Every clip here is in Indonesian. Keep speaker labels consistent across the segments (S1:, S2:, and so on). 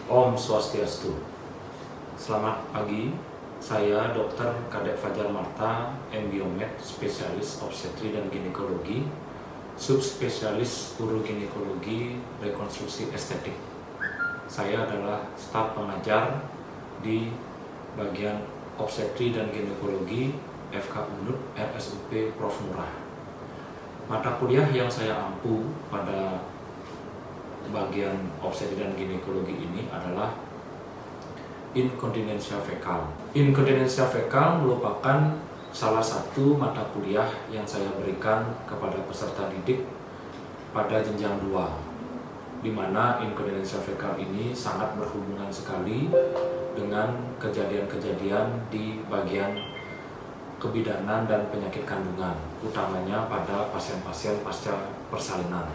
S1: Om Swastiastu. Selamat pagi, saya Dr. Kadek Fajar Marta, MBiomed, spesialis obstetri dan ginekologi, subspesialis uroginekologi rekonstruksi estetik. Saya adalah staf pengajar di bagian obstetri dan ginekologi FK Unut RSUP Prof. Murah. Mata kuliah yang saya ampu pada bagian obstetri dan ginekologi ini adalah inkontinensia fekal. Inkontinensia fekal merupakan salah satu mata kuliah yang saya berikan kepada peserta didik pada jenjang 2, di mana inkontinensia fekal ini sangat berhubungan sekali dengan kejadian-kejadian di bagian kebidanan dan penyakit kandungan, utamanya pada pasien-pasien pasca persalinan.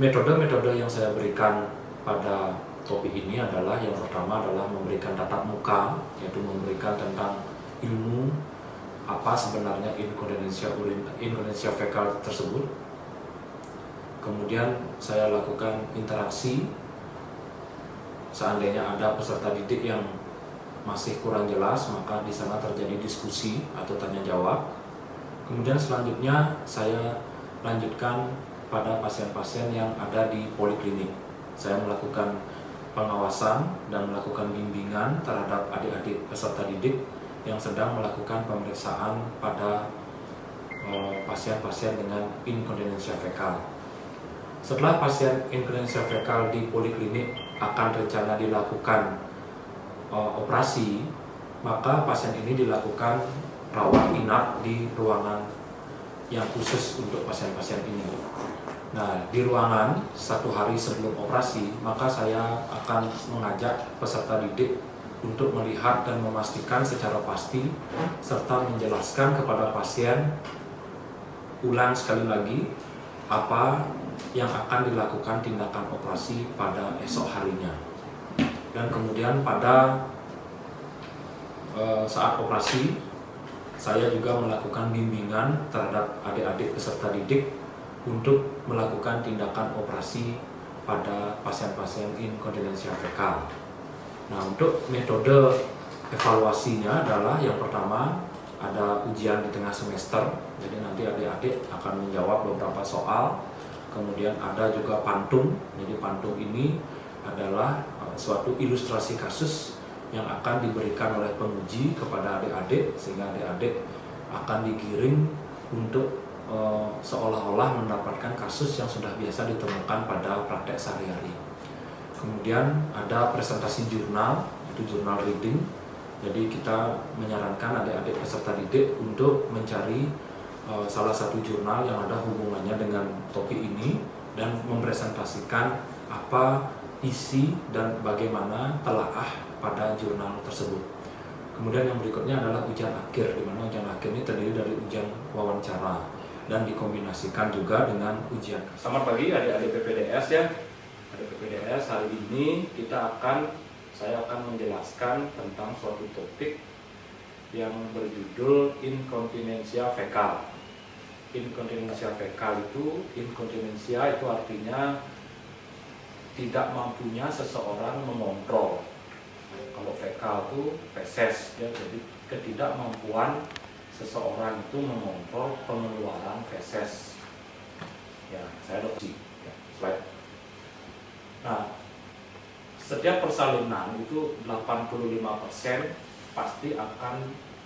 S1: Metode-metode yang saya berikan pada topik ini adalah, yang pertama adalah memberikan tatap muka, yaitu memberikan tentang ilmu apa sebenarnya inkontinensia fekal tersebut. Kemudian saya lakukan interaksi, seandainya ada peserta didik yang masih kurang jelas, maka di sana terjadi diskusi atau tanya jawab. Kemudian selanjutnya saya lanjutkan pada pasien-pasien yang ada di poliklinik. Saya melakukan pengawasan dan melakukan bimbingan terhadap adik-adik peserta didik yang sedang melakukan pemeriksaan pada pasien-pasien dengan inkontinensia fekal. Setelah pasien inkontinensia fekal di poliklinik akan rencana dilakukan operasi, maka pasien ini dilakukan rawat inap di ruangan yang khusus untuk pasien-pasien ini. Nah, di ruangan 1 hari sebelum operasi, maka saya akan mengajak peserta didik untuk melihat dan memastikan secara pasti serta menjelaskan kepada pasien ulang sekali lagi apa yang akan dilakukan tindakan operasi pada esok harinya. Dan kemudian pada saat operasi, saya juga melakukan bimbingan terhadap adik-adik peserta didik untuk melakukan tindakan operasi pada pasien-pasien inkontinensia fekal. Nah, untuk metode evaluasinya adalah, yang pertama ada ujian di tengah semester, jadi nanti adik-adik akan menjawab beberapa soal. Kemudian ada juga pantung, jadi pantung ini adalah suatu ilustrasi kasus yang akan diberikan oleh penguji kepada adik-adik, sehingga adik-adik akan digiring untuk seolah-olah mendapatkan kasus yang sudah biasa ditemukan pada praktek sehari-hari. Kemudian ada presentasi jurnal, itu jurnal reading. Jadi kita menyarankan adik-adik peserta didik untuk mencari salah satu jurnal yang ada hubungannya dengan topik ini dan mempresentasikan apa isi dan bagaimana telaah pada jurnal tersebut. Kemudian yang berikutnya adalah ujian akhir, di mana ujian akhir ini terdiri dari ujian wawancara dan dikombinasikan juga dengan ujian. Selamat pagi adik-adik PPDS ya. Adik PPDS, hari ini saya akan menjelaskan tentang suatu topik yang berjudul inkontinensia fekal. Inkontinensia fekal itu, inkontinensia itu artinya tidak mampunya seseorang mengontrol. Kalau fekal itu feses ya, jadi ketidakmampuan seseorang itu mengontrol pengeluaran feses. Ya, saya adopsi. Ya, slide. Nah, setiap persalinan itu 85% pasti akan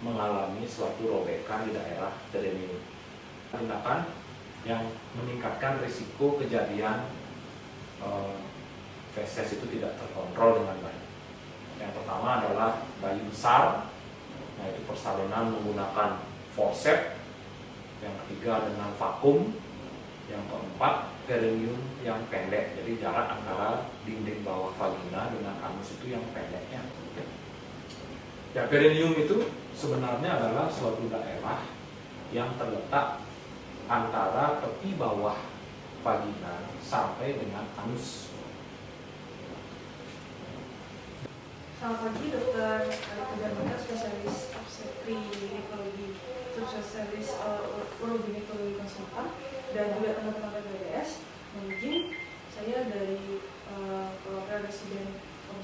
S1: mengalami suatu robekan di daerah perineum. Tindakan yang meningkatkan risiko kejadian feses itu tidak terkontrol dengan baik. Yang pertama adalah bayi besar, nah itu persalinan menggunakan forceps. Yang ketiga dengan vakum. Yang keempat perineum yang pendek, jadi jarak antara dinding bawah vagina dengan anus itu yang pendeknya. Ya, perineum itu sebenarnya adalah suatu daerah yang terletak antara tepi bawah vagina sampai dengan anus.
S2: Selamat pagi, Dr. Fajar Marta, spesialis obstetri ginekologi, subspesialis uroginekologi konsultan, dan juga teman-teman PPDS. Mohon izin, saya dari perwakilan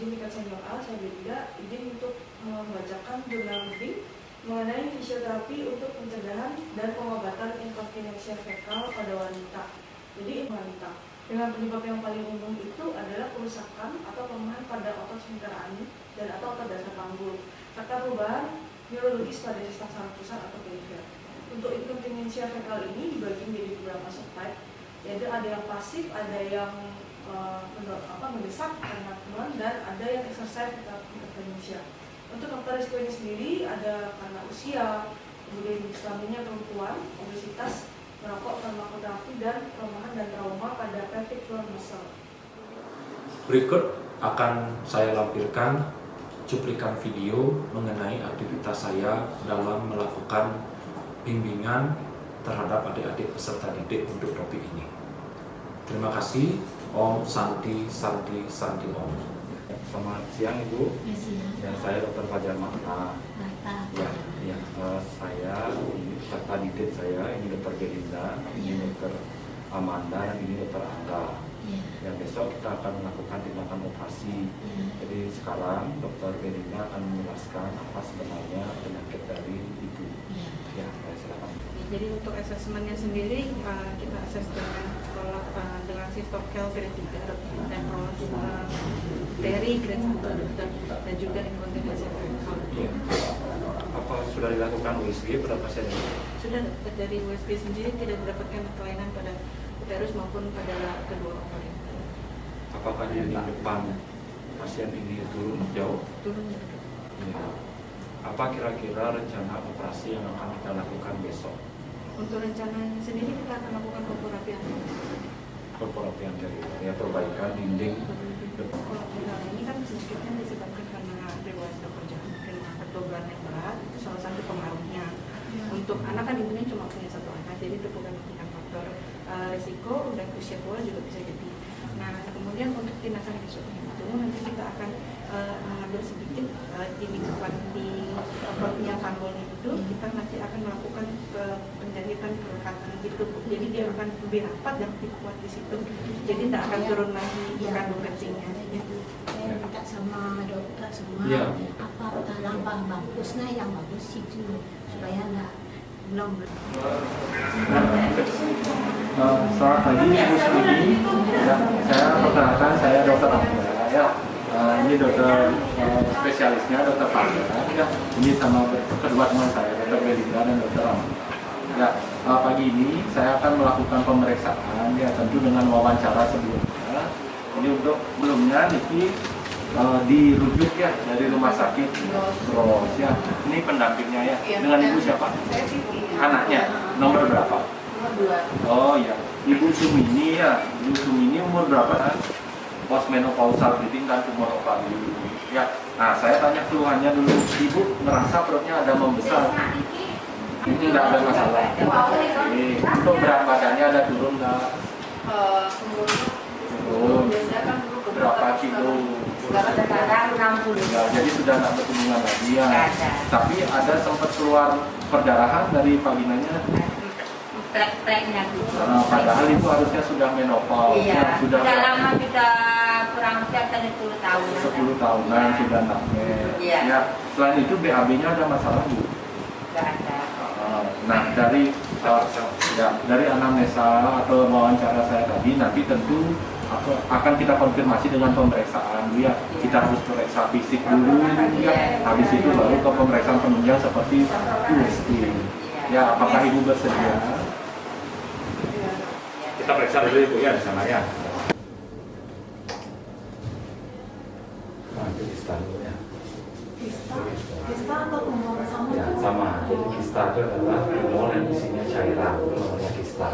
S2: izin tingkat senior A, saya B3, izin untuk membacakan jurnal reading mengenai fisioterapi untuk pencegahan dan pengobatan inkontinensia fekal pada wanita. Jadi wanita dengan penyebab yang paling umum itu adalah kerusakan atau kelemahan pada otot sphincter ani dan atau otot dasar panggul serta perubahan neurologis pada sistem saraf pusat atau perifer. Untuk inkontinensia fekal ini dibagi menjadi beberapa subtype, yaitu ada yang pasif, ada yang mendesak karena teman, dan ada yang exercise inkontinensia. Untuk faktor risiko ini sendiri ada karena usia, kemudian jenis kelaminnya perempuan, obesitas, merokok, farmakoterapi, dan kelemahan dan trauma pada pelvic floor muscle.
S1: Berikut akan saya lampirkan cuplikan video mengenai aktivitas saya dalam melakukan bimbingan terhadap adik-adik peserta didik untuk topik ini. Terima kasih. Om Santi Santi Santi Om.
S3: Selamat siang Ibu.
S4: Ya,
S3: Dan saya Dr. Fajar Mahta. Ya, saya peserta didik saya ini Dr. Belinda, ini Dr. Amanda, dan ini Dr. Angga. Dan besok kita akan melakukan tindakan operasi. Jadi sekarang Dr. Belinda akan menjelaskan apa sebenarnya penyakit dari ibu. Ya, saya silakan.
S4: Jadi untuk asesmennya sendiri kita ases dengan Sistokel grade 3 dan dari grade 1 dokter, dan juga inkontinensia fekal.
S3: Ya. Apa sudah dilakukan USG pada pasien ini?
S4: Sudah dari USG sendiri tidak didapatkan kelainan pada uterus maupun pada kedua ovarium.
S3: Apakah di depan pasien ini turun jauh?
S4: Turun.
S3: Ya. Apa kira-kira rencana operasi yang akan kita lakukan besok?
S4: Untuk rencananya sendiri kita akan lakukan korporapi
S3: Korporapi anterior, ya, perbaikan dinding.
S4: Kalau viral ini kan sedikitnya disebabkan karena dewasa kerjaan, karena perdoberan yang berat itu salah satu pengaruhnya. Untuk anak kan ibunya cuma punya satu anak, jadi itu bukan faktor risiko, dan usia tua juga bisa jadi. Nah, kemudian untuk tindakan besoknya itu nanti kita akan mengambil sedikit di mingguan di perutnya panggul itu, kita nanti akan melakukan penjahitan perekatan gitu. Jadi dia akan lebih rapat dan lebih kuat di situ. Jadi tidak akan turun lagi kandung kencingnya.
S5: Saya minta sama dokter semua apa langkah bagusnya yang bagus itu supaya nggak belum.
S3: Selamat pagi Ibu Sumi. Ya, saya perkenalkan, saya Dr. Angga. Ya, ini dokter spesialisnya Dr. Angga. Ya, ini sama kedua teman saya, Dr. Belinda dan Dr. Angga. Ya, pagi ini saya akan melakukan pemeriksaan, ya tentu dengan wawancara sebelumnya. Ini untuk belumnya Niki dirujuk ya dari rumah sakit Bros ya. Ini pendampingnya ya. Dengan ibu siapa?
S5: Saya Siti.
S3: Anaknya nomor berapa?
S5: Nomor 2.
S3: Oh ya, Ibu Sumini ya. Ibu Sumini umur berapa kan? Postmenopausal bleeding dan tumor ovarium. Ya. Nah, saya tanya keluhannya dulu. Ibu ngerasa perutnya ada membesar. Ini nggak ada masalah. Oke. Untuk berat badannya ada turun nggak? Turun. Berapa kilo?
S5: Sekarang 60.
S3: Ya, jadi sudah nggak berhubungan lagi ya. Tapi ada sempat keluar perdarahan dari vaginanya.
S5: Plek-pleknya gitu.
S3: Padahal itu harusnya sudah menopause.
S5: Iya.
S3: Sudah
S5: lama kita kurang lebih 10 tahun.
S3: 10 tahunan sudah nakmel.
S5: Iya.
S3: Ya, selain itu BAB-nya ada masalah Bu?
S5: Nggak ada.
S3: Nah, dari anamnesa atau wawancara saya tadi, nanti tentu akan kita konfirmasi dengan pemeriksaan ya. Kita harus periksa fisik dulu ya. Habis itu baru ke pemeriksaan penunjang seperti USG. Ya, apakah Ibu bersedia? Kita periksa dulu Ibu ya di sana ya. Nah, jadi kista dulu ya.
S5: Kista atau tumor sama?
S3: Ya, sama. Jadi kista itu adalah tumor yang isinya cairan, itu namanya kista.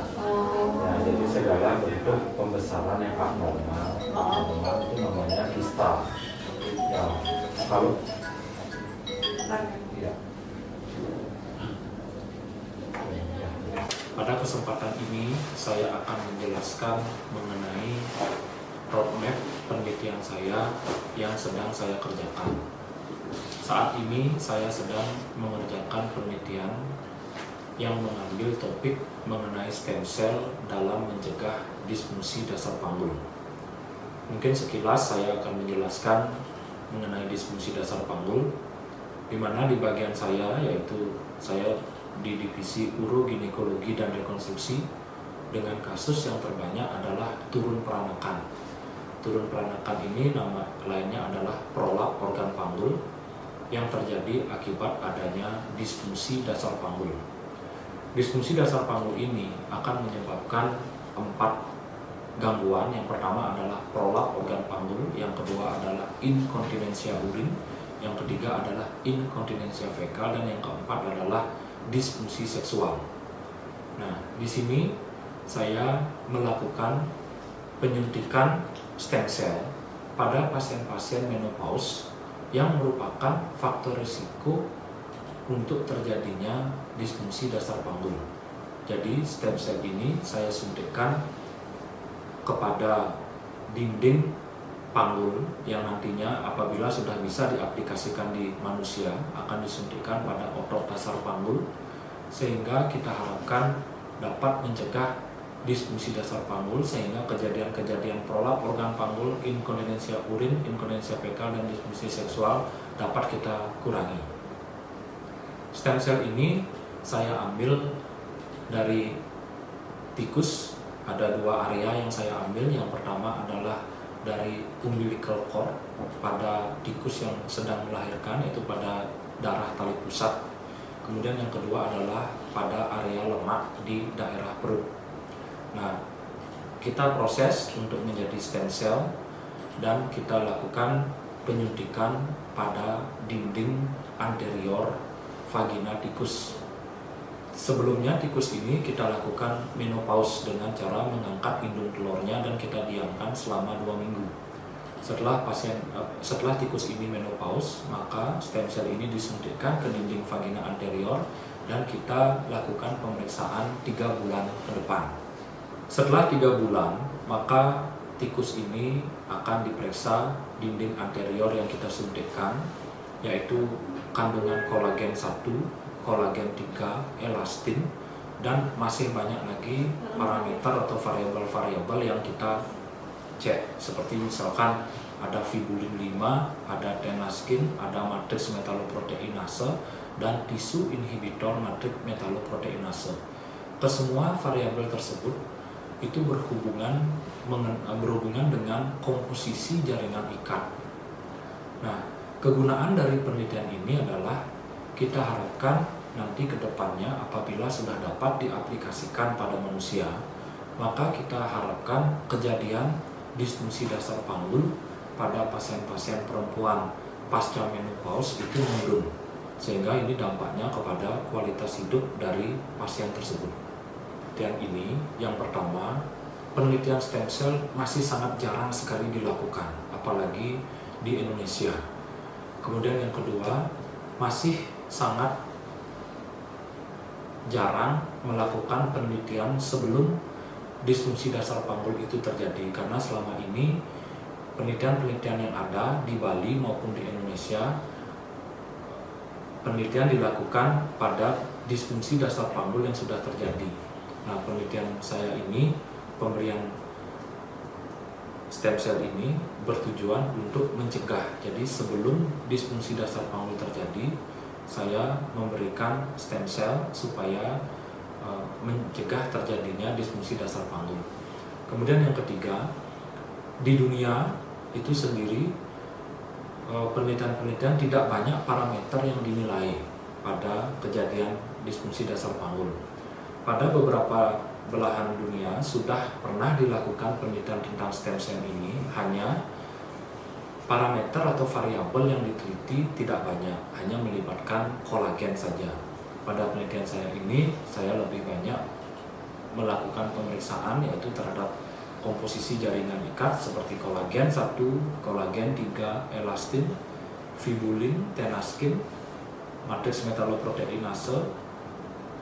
S3: Ya, jadi segala bentuk pembesaran yang abnormal itu namanya kista. Ya, kalau ya.
S1: Pada kesempatan ini saya akan menjelaskan mengenai roadmap penelitian saya yang sedang saya kerjakan. Saat ini saya sedang mengerjakan penelitian yang mengambil topik mengenai stem cell dalam mencegah disfungsi dasar panggul. Mungkin sekilas saya akan menjelaskan mengenai disfungsi dasar panggul, di mana di bagian saya, yaitu saya di divisi uroginekologi dan rekonstruksi, dengan kasus yang terbanyak adalah turun peranakan. Turun peranakan ini nama lainnya adalah prolap organ panggul yang terjadi akibat adanya disfungsi dasar panggul. Disfungsi dasar panggul ini akan menyebabkan 4 gangguan. Yang pertama adalah prolap organ panggul, yang kedua adalah inkontinensia urin, yang ketiga adalah inkontinensia fekal, dan yang keempat adalah disfungsi seksual. Nah, di sini saya melakukan penyuntikan stem cell pada pasien-pasien menopause yang merupakan faktor risiko untuk terjadinya disfungsi dasar panggul. Jadi stem cell ini saya suntikkan kepada dinding panggul yang nantinya apabila sudah bisa diaplikasikan di manusia akan disuntikkan pada otot dasar panggul, sehingga kita harapkan dapat mencegah disfungsi dasar panggul, sehingga kejadian-kejadian prolap organ panggul, inkontinensia urin, inkontinensia fekal, dan disfungsi seksual dapat kita kurangi. Stem cell ini saya ambil dari tikus. Ada 2 area yang saya ambil. Yang pertama adalah dari umbilical cord pada tikus yang sedang melahirkan, yaitu pada darah tali pusat. Kemudian yang kedua adalah pada area lemak di daerah perut. Nah, kita proses untuk menjadi stem cell dan kita lakukan penyuntikan pada dinding anterior vagina tikus. Sebelumnya tikus ini kita lakukan menopause dengan cara mengangkat indung telurnya dan kita diamkan selama 2 minggu. Setelah tikus ini menopause, maka stem cell ini disuntikkan ke dinding vagina anterior dan kita lakukan pemeriksaan 3 bulan ke depan. Setelah 3 bulan, maka tikus ini akan diperiksa dinding anterior yang kita suntikkan, yaitu kandungan kolagen 1, kolagen 3, elastin, dan masih banyak lagi parameter atau variabel-variabel yang kita cek, seperti misalkan ada fibulin 5, ada tenaskin, ada matriks metaloproteinase, dan tisu inhibitor matriks metaloproteinase. Kesemua variabel tersebut itu berhubungan dengan komposisi jaringan ikat. Nah, kegunaan dari penelitian ini adalah kita harapkan nanti ke depannya apabila sudah dapat diaplikasikan pada manusia, maka kita harapkan kejadian disfungsi dasar panggul pada pasien-pasien perempuan pasca menopause itu menurun, sehingga ini dampaknya kepada kualitas hidup dari pasien tersebut. Penelitian ini, yang pertama, penelitian stem cell masih sangat jarang sekali dilakukan, apalagi di Indonesia. Kemudian yang kedua, masih sangat jarang melakukan penelitian sebelum disfungsi dasar panggul itu terjadi, karena selama ini penelitian-penelitian yang ada di Bali maupun di Indonesia, penelitian dilakukan pada disfungsi dasar panggul yang sudah terjadi. Nah, penelitian saya ini, pemberian stem cell ini bertujuan untuk mencegah. Jadi sebelum disfungsi dasar panggul terjadi, saya memberikan stem cell supaya mencegah terjadinya disfungsi dasar panggul. Kemudian yang ketiga, di dunia itu sendiri penelitian-penelitian tidak banyak parameter yang dinilai pada kejadian disfungsi dasar panggul. Pada beberapa belahan dunia sudah pernah dilakukan penelitian tentang stem cell ini, hanya parameter atau variabel yang diteliti tidak banyak, hanya melibatkan kolagen saja. Pada penelitian saya ini, saya lebih banyak melakukan pemeriksaan yaitu terhadap komposisi jaringan ikat seperti kolagen 1, kolagen 3, elastin, fibulin, tenaskin, matriks metaloproteinase,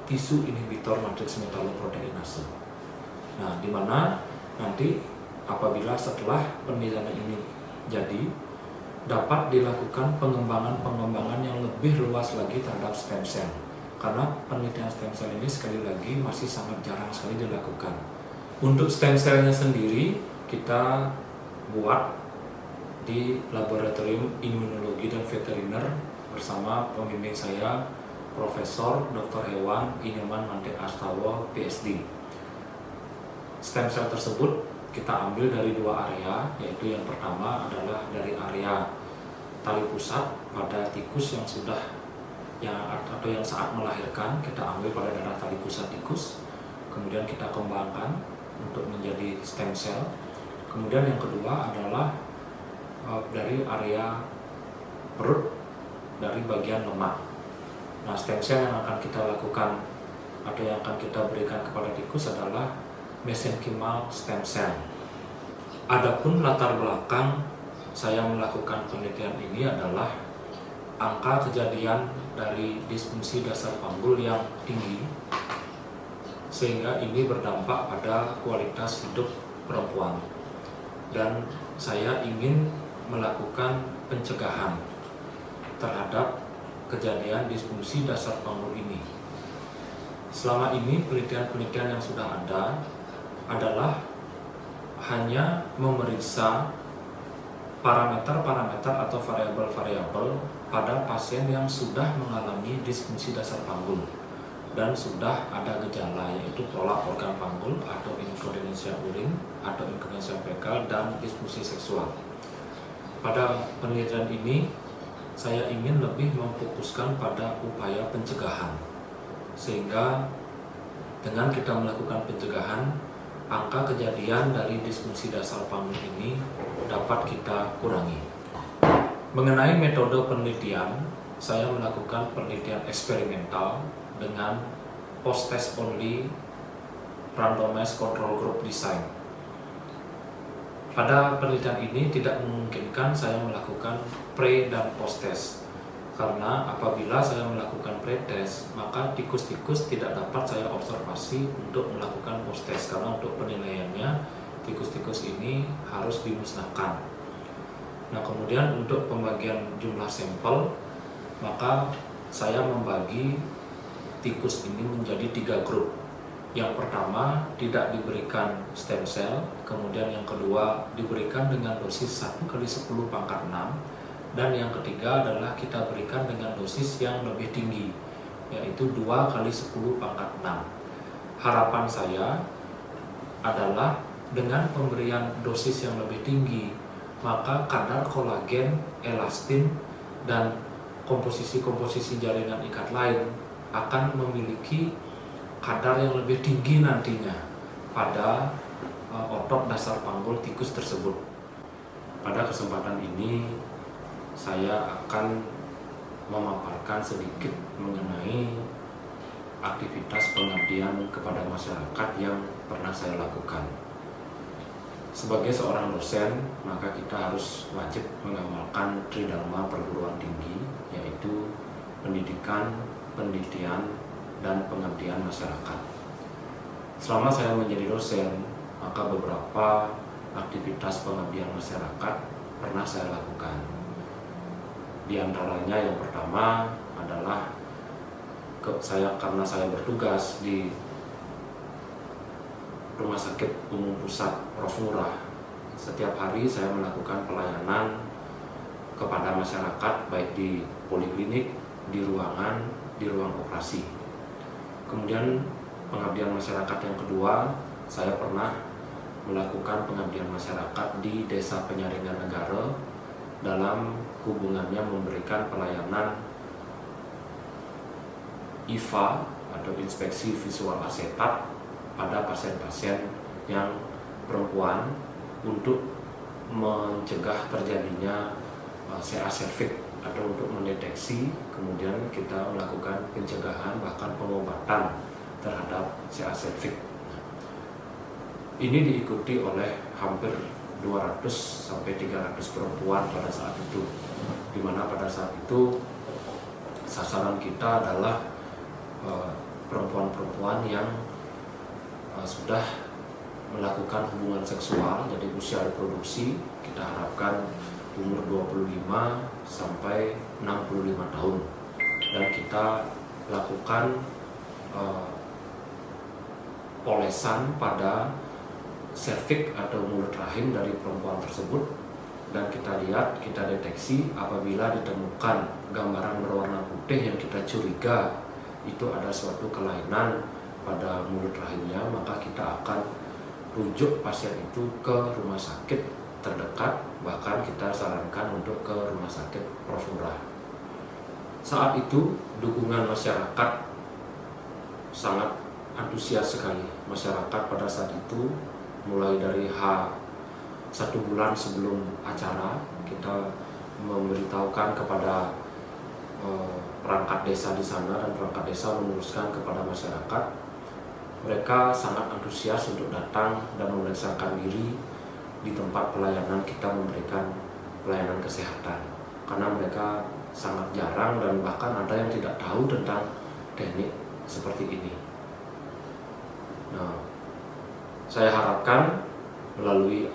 S1: tisu inhibitor matriks metaloproteinase. Nah, di mana nanti apabila setelah penelitian ini jadi, dapat dilakukan pengembangan-pengembangan yang lebih luas lagi terhadap stem cell. Karena penelitian stem cell ini sekali lagi masih sangat jarang sekali dilakukan. Untuk stem cellnya sendiri kita buat di Laboratorium Imunologi dan Veteriner bersama pembimbing saya Profesor Dr. Hewan Inyoman Mante Astawa, PhD. Stem cell tersebut kita ambil dari dua area, yaitu yang pertama adalah dari area tali pusat pada tikus yang saat melahirkan, kita ambil pada daerah tali pusat tikus, kemudian kita kembangkan untuk menjadi stem cell. Kemudian yang kedua adalah dari area perut, dari bagian lemak. Nah, stem cell yang akan kita lakukan atau yang akan kita berikan kepada tikus adalah mesenchymal stem cell. Adapun latar belakang saya melakukan penelitian ini adalah angka kejadian dari disfungsi dasar panggul yang tinggi, sehingga ini berdampak pada kualitas hidup perempuan. Dan saya ingin melakukan pencegahan terhadap kejadian disfungsi dasar panggul ini. Selama ini penelitian-penelitian yang sudah ada adalah hanya memeriksa parameter-parameter atau variabel-variabel pada pasien yang sudah mengalami disfungsi dasar panggul dan sudah ada gejala, yaitu pola organ panggul atau inkontinensia urin atau inkontinensia fekal dan disfungsi seksual. Pada penelitian ini saya ingin lebih memfokuskan pada upaya pencegahan, sehingga dengan kita melakukan pencegahan, angka kejadian dari disfungsi dasar panggul ini dapat kita kurangi. Mengenai metode penelitian, saya melakukan penelitian eksperimental dengan post-test only randomized control group design. Pada penelitian ini tidak memungkinkan saya melakukan pre dan post-test, karena apabila saya melakukan pre-test, maka tikus-tikus tidak dapat saya observasi untuk melakukan post-test, karena untuk penilaiannya tikus-tikus ini harus dimusnahkan. Nah, kemudian untuk pembagian jumlah sampel, maka saya membagi tikus ini menjadi 3 grup. Yang pertama tidak diberikan stem cell, kemudian yang kedua diberikan dengan dosis 1/10⁻⁶, dan yang ketiga adalah kita berikan dengan dosis yang lebih tinggi, yaitu 2/10⁻⁶. Harapan saya adalah dengan pemberian dosis yang lebih tinggi, maka kadar kolagen, elastin, dan komposisi-komposisi jaringan ikat lain akan memiliki kadar yang lebih tinggi nantinya pada otot dasar panggul tikus tersebut. Pada kesempatan ini saya akan memaparkan sedikit mengenai aktivitas pengabdian kepada masyarakat yang pernah saya lakukan. Sebagai seorang dosen, maka kita harus wajib mengamalkan tridharma perguruan tinggi, yaitu pendidikan, penelitian, dan pengabdian masyarakat. Selama saya menjadi dosen, maka beberapa aktivitas pengabdian masyarakat pernah saya lakukan. Di antaranya yang pertama adalah karena saya bertugas di Rumah Sakit Umum Pusat Prof. Ngurah, setiap hari saya melakukan pelayanan kepada masyarakat baik di poliklinik, di ruangan, di ruang operasi. Kemudian pengabdian masyarakat yang kedua, saya pernah melakukan pengabdian masyarakat di Desa Penyaringan Negara dalam hubungannya memberikan pelayanan IVA atau inspeksi visual asetat pada pasien-pasien yang perempuan untuk mencegah terjadinya CA cervix atau untuk mendeteksi, kemudian kita melakukan pencegahan bahkan pengobatan terhadap CA cervix. Ini diikuti oleh hampir 200 sampai 300 perempuan pada saat itu, di mana pada saat itu sasaran kita adalah perempuan-perempuan yang sudah melakukan hubungan seksual, jadi usia reproduksi kita harapkan umur 25 sampai 65 tahun, dan kita lakukan polesan pada serviks atau mulut rahim dari perempuan tersebut dan kita lihat, kita deteksi apabila ditemukan gambaran berwarna putih yang kita curiga itu ada suatu kelainan pada mulut rahimnya, maka kita akan rujuk pasien itu ke rumah sakit terdekat, bahkan kita sarankan untuk ke rumah sakit Prof. Ngurah. Saat itu dukungan masyarakat sangat antusias sekali. Masyarakat pada saat itu mulai dari satu bulan sebelum acara kita memberitahukan kepada perangkat desa di sana, dan perangkat desa meneruskan kepada masyarakat. Mereka sangat antusias untuk datang dan memeriksakan diri di tempat pelayanan kita memberikan pelayanan kesehatan, karena mereka sangat jarang dan bahkan ada yang tidak tahu tentang teknik seperti ini. Nah, saya harapkan melalui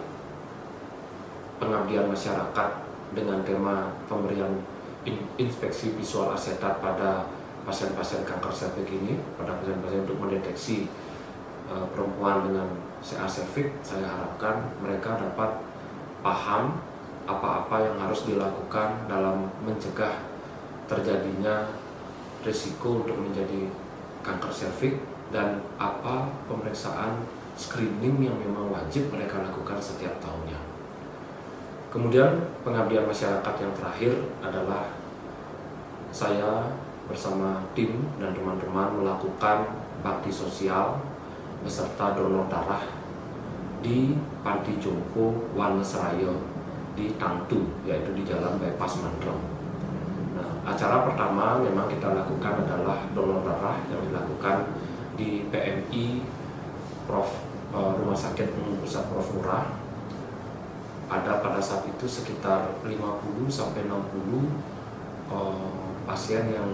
S1: pengabdian masyarakat dengan tema pemberian inspeksi visual asetat pada pasien-pasien kanker serviks ini, pada pasien-pasien untuk mendeteksi perempuan dengan CA serviks, saya harapkan mereka dapat paham apa-apa yang harus dilakukan dalam mencegah terjadinya risiko untuk menjadi kanker serviks, dan apa pemeriksaan screening yang memang wajib mereka lakukan setiap tahunnya. Kemudian pengabdian masyarakat yang terakhir adalah saya bersama tim dan teman-teman melakukan bakti sosial beserta donor darah di Panti Jompo Wanesraya di Tangtu, yaitu di Jalan Bypass Mandrong. Nah, acara pertama memang kita lakukan adalah donor darah yang dilakukan di PMI Rumah Sakit Umum Pusat Prof. Ngurah. Ada pada saat itu sekitar 50-60 pasien yang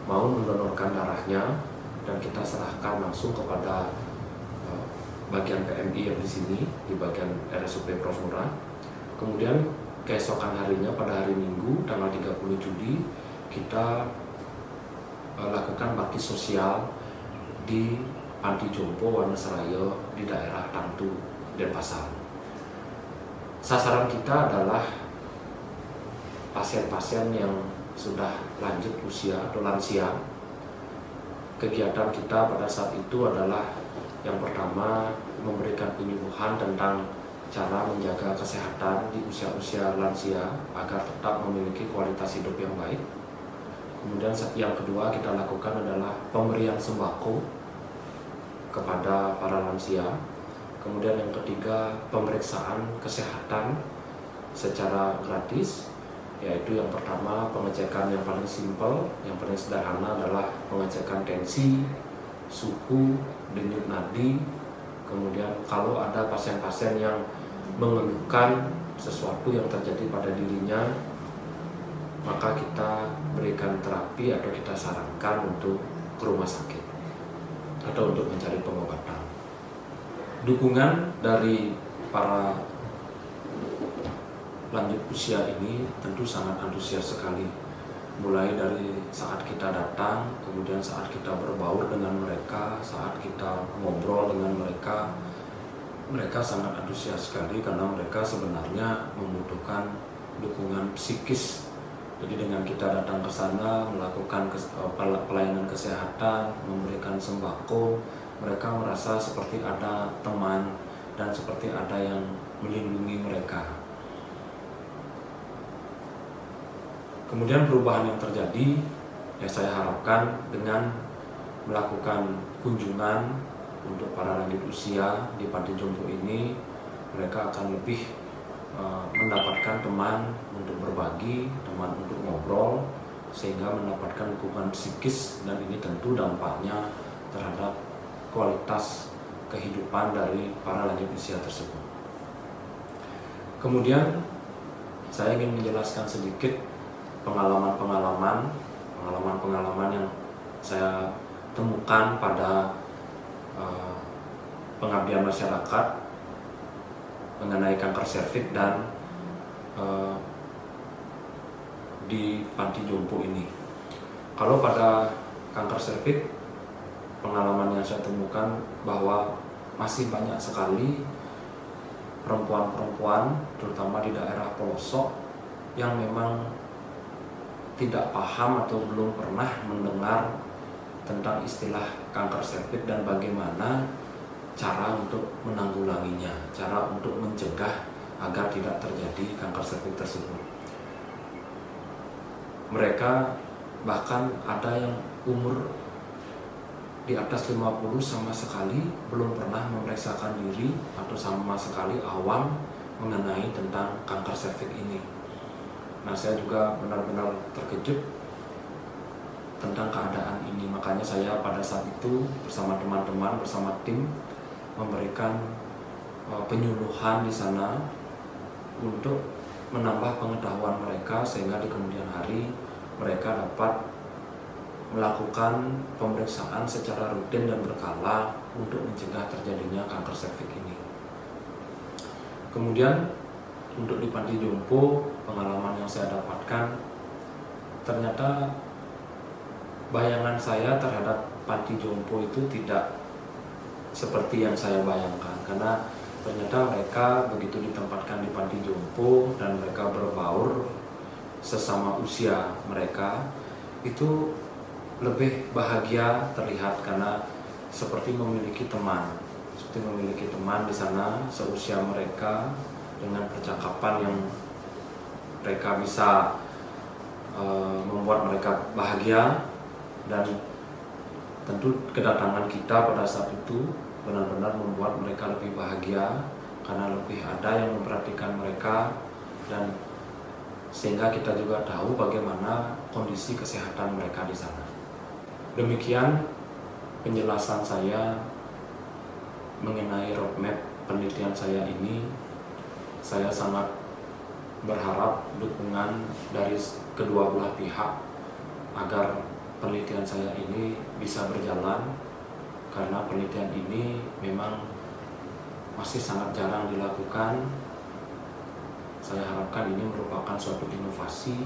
S1: mau mendonorkan darahnya, dan kita serahkan langsung kepada bagian PMI yang di sini, di bagian RSUP Prof. Ngurah. Kemudian keesokan harinya pada hari Minggu tanggal 30 Juli kita lakukan bakti sosial di Panti Jompo Wanesraya di daerah Tangtu, Denpasar. Sasaran kita adalah pasien-pasien yang sudah lanjut usia atau lansia. Kegiatan kita pada saat itu adalah yang pertama memberikan penyuluhan tentang cara menjaga kesehatan di usia-usia lansia agar tetap memiliki kualitas hidup yang baik. Kemudian yang kedua kita lakukan adalah pemberian sembako kepada para lansia. Kemudian yang ketiga pemeriksaan kesehatan secara gratis, yaitu yang pertama pengecekan yang paling simpel, yang paling sederhana adalah pengecekan tensi, suhu, denyut nadi. Kemudian kalau ada pasien-pasien yang mengeluhkan sesuatu yang terjadi pada dirinya, maka kita berikan terapi atau kita sarankan untuk ke rumah sakit atau untuk mencari pengobatan. Dukungan dari para lanjut usia ini tentu sangat antusias sekali. Mulai dari saat kita datang, kemudian saat kita berbaur dengan mereka, saat kita ngobrol dengan mereka, mereka sangat antusias sekali karena mereka sebenarnya membutuhkan dukungan psikis. Jadi dengan kita datang ke sana melakukan pelayanan kesehatan, memberikan sembako, mereka merasa seperti ada teman dan seperti ada yang melindungi mereka. Kemudian perubahan yang terjadi, ya saya harapkan dengan melakukan kunjungan untuk para lanjut usia di Panti Jompo ini, mereka akan lebih mendapatkan teman untuk berbagi, teman untuk ngobrol, sehingga mendapatkan dukungan psikis, dan ini tentu dampaknya terhadap kualitas kehidupan dari para lanjut usia tersebut. Kemudian saya ingin menjelaskan sedikit pengalaman yang saya temukan pada pengabdian masyarakat mengenai kanker serviks dan di Panti Jompo ini. Kalau pada kanker serviks, pengalaman yang saya temukan bahwa masih banyak sekali perempuan-perempuan terutama di daerah pelosok yang memang tidak paham atau belum pernah mendengar tentang istilah kanker serviks dan bagaimana cara untuk menanggulanginya, cara untuk mencegah agar tidak terjadi kanker serviks tersebut. Mereka bahkan ada yang umur di atas 50 sama sekali belum pernah memeriksakan diri atau sama sekali awam mengenai tentang kanker serviks ini. Nah, saya juga benar-benar terkejut tentang keadaan ini. Makanya saya pada saat itu bersama teman-teman, bersama tim memberikan penyuluhan di sana untuk menambah pengetahuan mereka sehingga di kemudian hari mereka dapat melakukan pemeriksaan secara rutin dan berkala untuk mencegah terjadinya kanker serviks ini. Kemudian untuk di Panti Jompo, pengalaman yang saya dapatkan, ternyata bayangan saya terhadap Panti Jompo itu tidak seperti yang saya bayangkan, karena ternyata mereka begitu ditempatkan di Panti Jompo dan mereka berbaur sesama usia mereka, itu lebih bahagia terlihat karena seperti memiliki teman di sana seusia mereka, dengan percakapan yang mereka bisa membuat mereka bahagia. Dan tentu kedatangan kita pada saat itu benar-benar membuat mereka lebih bahagia karena lebih ada yang memperhatikan mereka, dan sehingga kita juga tahu bagaimana kondisi kesehatan mereka di sana. Demikian penjelasan saya mengenai roadmap penelitian saya ini. Saya sangat berharap dukungan dari kedua belah pihak agar penelitian saya ini bisa berjalan, karena penelitian ini memang masih sangat jarang dilakukan. Saya harapkan ini merupakan suatu inovasi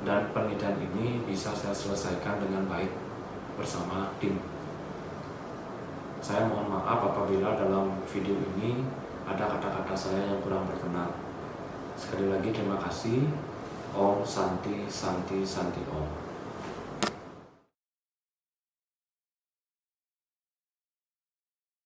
S1: dan penelitian ini bisa saya selesaikan dengan baik bersama tim. Saya mohon maaf apabila dalam video ini ada kata-kata saya yang kurang berkenan. Sekali lagi terima kasih. Om Santi Santi Santi Om.